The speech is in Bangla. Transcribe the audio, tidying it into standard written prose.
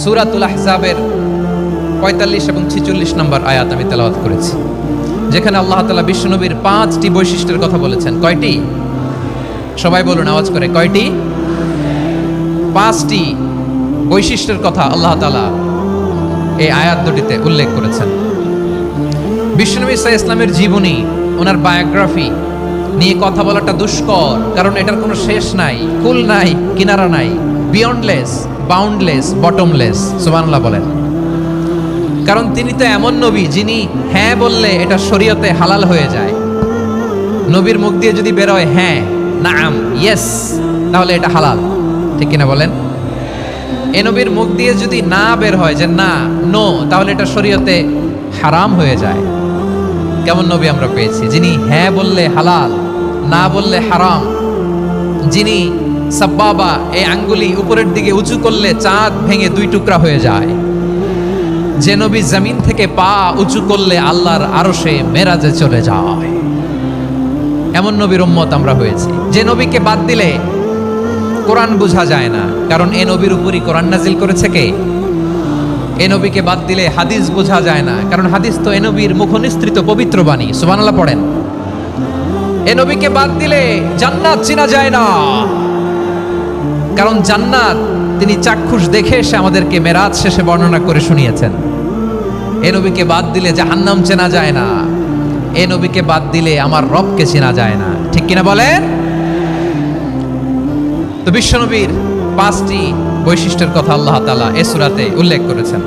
সূরাতুল আহজাবের ৪৫ এবং ৪৬ নম্বর আয়াত আমি তেলাওয়াত করেছি, যেখানে আল্লাহ তাআলা বিশ্বনবীর 5টি বৈশিষ্ট্যের কথা বলেছেন। কয়টি? সবাই বলুন আওয়াজ করে, কয়টি? 5টি বৈশিষ্ট্যের কথা আল্লাহ তাআলা এই আয়াত দুটিতে উল্লেখ করেছেন। বিশ্বনবী সাল্লাল্লাহু আলাইহি ইসলামের জীবনী, ওনার বায়োগ্রাফি নিয়ে কথা বলাটা দুষ্কর, কারণ এটার কোনো শেষ নাই, কুল নাই, কিনারা নাই, বিয়ন্ডলেস, বাউন্ডলেস, বটমলেস। সুবহানাল্লাহ বলেন। কারণ তিনি তো এমন নবী যিনি হ্যাঁ বললে এটা শরীয়তে হালাল হয়ে যায়। নবীর মুখ দিয়ে যদি বের হয় হ্যাঁ, নাম, ইয়েস, তাহলে এটা হালাল, ঠিক কিনা বলেন? এ নবীর মুখ দিয়ে যদি না বের হয় যে না, নো, তাহলে এটা শরীয়তে হারাম হয়ে যায়। কেমন নবী আমরা পেয়েছি, যিনি হ্যাঁ বললে হালাল, না বললে হারাম, যিনি সাব্বাবা, এই আঙ্গুলি উপরের দিকে উঁচু করলে চাঁদ ভেঙে 2 টুকরা হয়ে যায়, যে নবী জমিন থেকে পা উঁচু করলে আল্লাহর আরশে মেরাজে চলে যায়। এমন নবীর উম্মত আমরা হয়েছি। যে নবীকে বাদ দিলে কোরআন বোঝা যায় না, কারণ এ নবীর উপরই কোরআন নাজিল করেছে কে? এ নবীকে বাদ দিলে হাদিস বোঝা যায় না, কারণ হাদিস তো এ নবীর মুখনিসৃত পবিত্র বাণী। সুবহানাল্লাহ পড়েন। এ নবীকে বাদ দিলে জান্নাত চেনা যায় না, কারণ জান্নাত তিনি চাক্ষুষ দেখে এসে আমাদেরকে মেরাজ শেষে বর্ণনা করে শুনিয়েছেন। এ নবীকে বাদ দিলে জাহান্নাম চেনা যায় না, এ নবীকে বাদ দিলে আমার রবকে চেনা যায় না, ঠিক কিনা বলেন? তো বিশ্বনবীর 5টি বৈশিষ্ট্যের কথা আল্লাহ তাআলা এই সূরাতে উল্লেখ করেছেন।